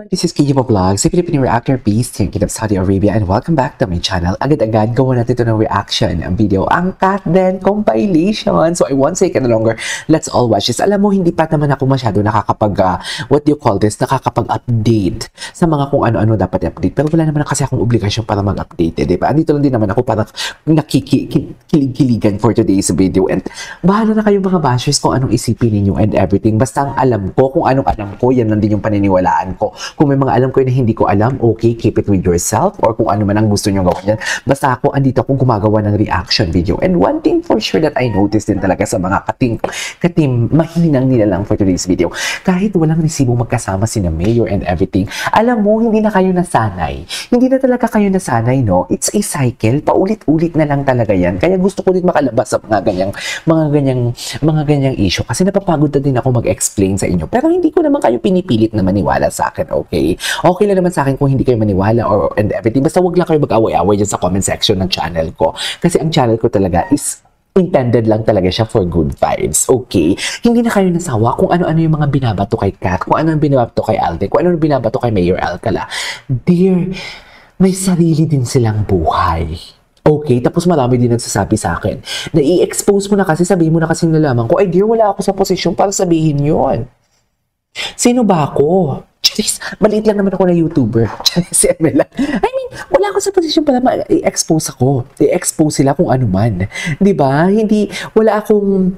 This is Kiyo Vlogs, a Filipino reactor based in Kingdom of Saudi Arabia, and welcome back to my channel. Agad-agad gawa natin ito ng reaction ang video, ang Katden compilation. So I won't say it no longer. Let's all watch this. Alam mo, hindi pa naman ako masyado nakakapag-update sa mga kung ano-ano dapat i-update. Pero wala naman kasi akong obligasyon para mag-update, di ba? Andito lang din naman ako para nakikilig-kiligan for today's video. And bahala na kayo mga bashers kung anong isipin ninyo and everything. Basta ang alam ko, kung anong alam ko, yan lang din yung paniniwalaan ko. Kung may mga alam ko na hindi ko alam, okay, keep it with yourself, or kung ano man ang gusto nyo gawin yan. Basta ako, andito akong gumagawa ng reaction video. And one thing for sure that I noticed din talaga sa mga katim, mahinang nila lang for today's video. Kahit walang resibo magkasama sina Mayor and everything, alam mo, hindi na kayo nasanay. Hindi na talaga kayo nasanay, no? It's a cycle. Paulit-ulit na lang talaga yan. Kaya gusto ko din makalabas sa mga ganyang issue. Kasi napapagod na din ako mag-explain sa inyo. Pero hindi ko naman kayo pinipilit na maniwala sa akin, okay? Okay lang naman sa akin kung hindi kayo maniwala and everything. Basta wag lang kayo mag-away-away dyan sa comment section ng channel ko. Kasi ang channel ko talaga is intended lang talaga siya for good vibes, okay? Hindi na kayo nasawa kung ano-ano yung mga binabato kay Kat, kung ano yung binabato kay Alden, kung ano yung binabato kay Mayor Alcala. Dear, may sarili din silang buhay. Okay, tapos marami din nagsasabi sa akin na i-expose mo na kasi, sabihin mo na kasi nalaman ko, ay dear, wala ako sa posisyon para sabihin yon. Sino ba ako? Charis, maliit lang naman ako na YouTuber. Charis, I mean, wala ako sa posisyon para i-expose ako. I-expose sila kung ano man. Diba? Hindi, wala akong,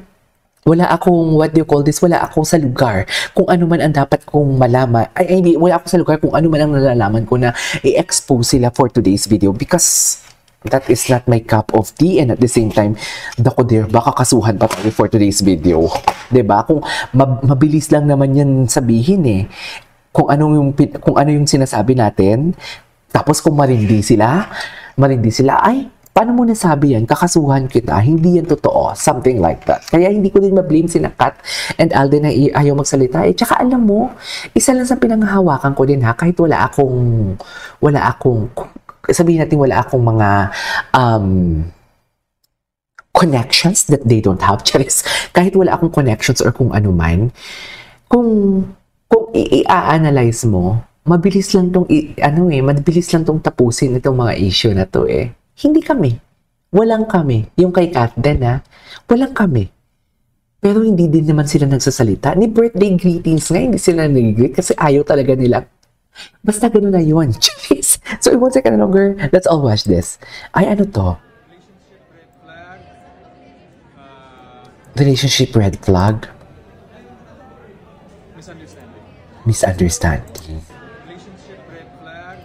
what do you call this? Wala ako sa lugar kung ano man ang dapat kong malaman. Hindi, wala ako sa lugar kung ano man ang nalalaman ko na i-expose sila for today's video because that is not my cup of tea, and at the same time, dako there, baka kasuhan pa tayo for today's video. Diba? Kung mabilis lang naman yan sabihin eh. Kung ano yung sinasabi natin, tapos kung marindi sila, ay, paano mo nasabi yan? Kakasuhan kita, hindi yan totoo. Something like that. Kaya hindi ko din ma-blame si Kat and Alden na ayaw magsalita. Eh, tsaka alam mo, isa lang sa pinanghahawakan ko din ha, kahit wala akong, sabihin natin wala akong mga connections that they don't have. Charis, kahit wala akong connections or kung ano man, kung i-analyze mo, mabilis lang tong tapusin itong mga issue na to eh. Hindi kami. Walang kami. Yung kay Katden ha, walang kami. Pero hindi din naman sila nagsasalita. Ni birthday greetings nga, hindi sila nag-greet kasi ayaw talaga nila. Basta gano'n na yun. So, it won't take any longer. Let's all watch this. Ay, ano to? Relationship red flag? Misunderstanding. Relationship red flag.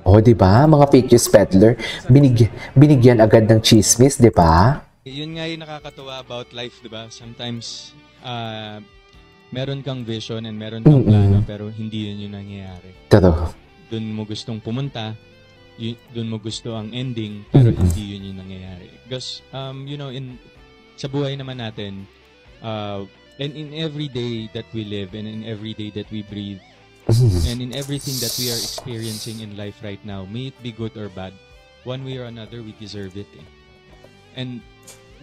Oh, di ba? Mga fake news peddler, binigyan agad ng chismis, di ba? Yun nga yung nakakatuwa about life, di ba? Sometimes, meron kang vision and meron kang plano, pero hindi yun yung nangyayari. Totoo. Doon mo gustong pumunta, doon mo gusto ang ending, pero hindi yun yung nangyayari. Because, you know, sa buhay naman natin, and in every day that we live, and in every day that we breathe, and in everything that we are experiencing in life right now, may it be good or bad, one way or another, we deserve it. Eh. And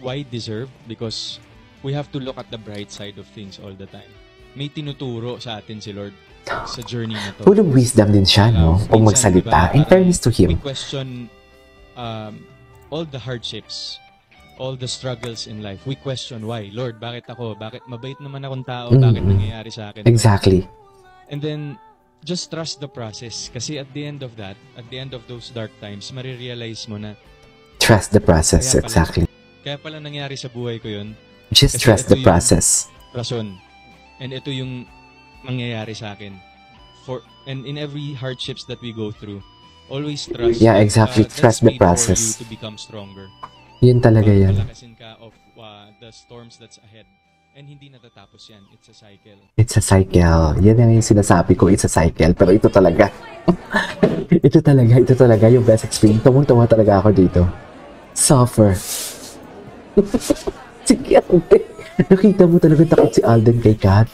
why deserve? Because we have to look at the bright side of things all the time. May tinuturo sa atin si Lord sa journey na to. Full of wisdom din siya, no? Kung magsalita. In fairness to Him. We question all the hardships, all the struggles in life. We question why. Lord, bakit ako? Bakit mabait naman akong tao? Bakit nangyayari sa akin? Exactly. And then, just trust the process. Kasi at the end of that, at the end of those dark times, marirealize mo na trust the process, exactly. Kaya pala nangyari sa buhay ko yun. Just trust the process. Rason. And ito yung mangyayari sa akin. And in every hardships that we go through, always trust. Yeah, exactly. Trust the process. For you to become stronger. Yun talaga yan. Palakasin ka of the storms that's ahead. And hindi natatapos yan. It's a cycle. It's a cycle. Yan yung sinasabi ko. It's a cycle. Pero ito talaga. ito talaga yung best experience. Tumong-tuwa talaga ako dito. Suffer. Sige ako. Nakita mo talaga takot si Alden kay Kat.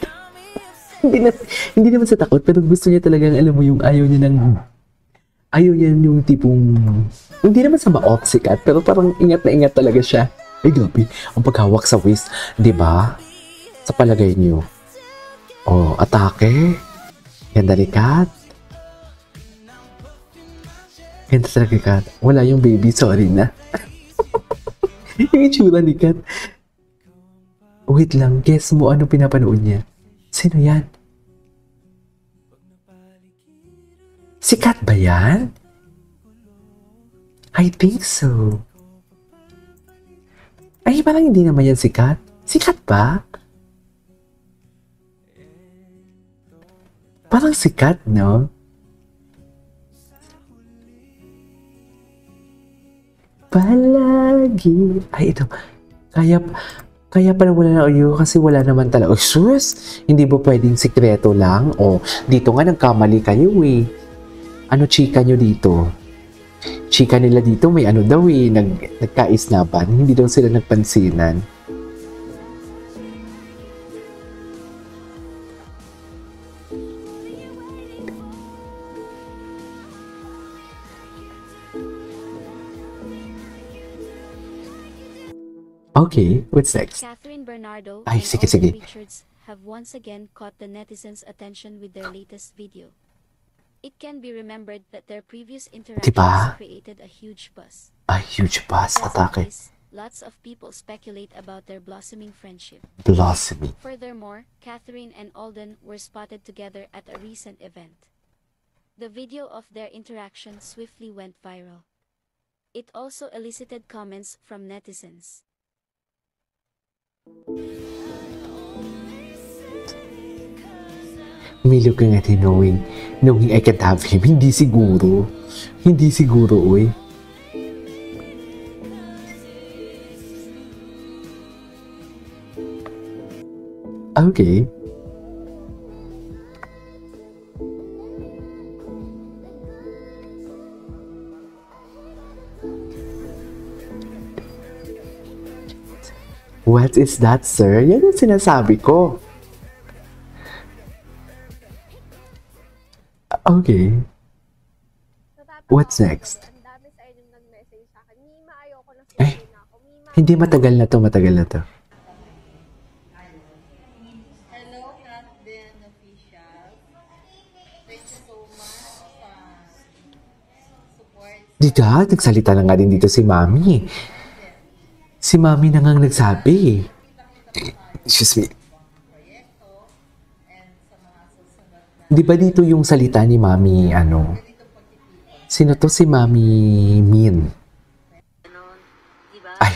Hindi naman sa takot, pero gusto niya talagang, alam mo, yung ayaw niya ng Ayaw yan yung tipong, hindi naman sa ma-off si Kat, pero parang ingat na ingat talaga siya. Ay, grabe, ang paghawak sa waist, di ba? Sa palagay niyo. Oh, atake. Ganda ni Kat. Ganda talaga ni Kat. Wala yung baby, sorry na. Yung itsura ni Kat. Wait lang, guess mo ano pinapanood niya? Sino yan? Si Kat ba yan? I think so. Ay, parang hindi naman yan si Kat. Si Kat ba? Parang si Kat, no? Palagi. Ay, ito. Kaya pala wala na audio kasi wala naman talaga. Oh, sus! Hindi ba pwedeng sikreto lang? O, dito nga nagkamali kayo eh. Ano chika nyo dito? Chika nila dito may ano daw eh, nagkaisnapan. Hindi daw sila nagpansinan. Okay, what's next? Catherine Bernardo Ay, and sige, Alden sige. Richards have once again caught the netizens' attention with their latest video. It can be remembered that their previous interactions Diba? created a huge buzz. Ay, huge buzz, As atake. always, lots of people speculate about their blossoming friendship. Blossoming. Furthermore, Catherine and Alden were spotted together at a recent event. The video of their interaction swiftly went viral. It also elicited comments from netizens. May look nga knowing I can't have him. Hindi siguro. Hindi siguro, uy. Okay. What is that, sir? Yan yung sinasabi ko. Okay. What's next? Ang dami sa inyong nag-message sa akin. Mima, ayoko na Eh, na ako. Mima, hindi matagal na to, matagal na to. Hello, Kat Ben Official. Thank you so much sa support. Dito, nagsalita na nga din dito si Mami. Si Mami na nga nagsabi. Excuse me. Di ba dito yung salita ni Mami, ano? Sino to si Mami Min? Ay,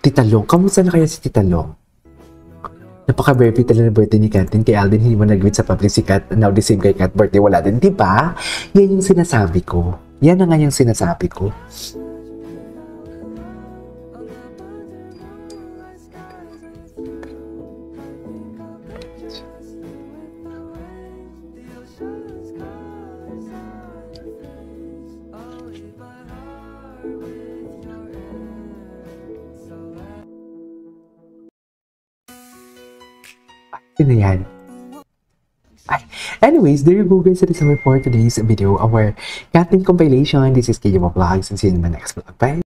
Tita Long. Kamusta na kaya si Tita Long? Napaka-birthday talaga ng birthday ni Katin. Kay Alden, hindi mo nag-greet sa public si Kat. Now the same kay Kat birthday. Wala din, di ba? Yan yung sinasabi ko. Yan na nga yung sinasabi ko. Sino yan? Ay, anyways, there you go guys. That is all for today's video. Our Katin compilation. This is KJ Vlogs and see you in my next vlog. Bye!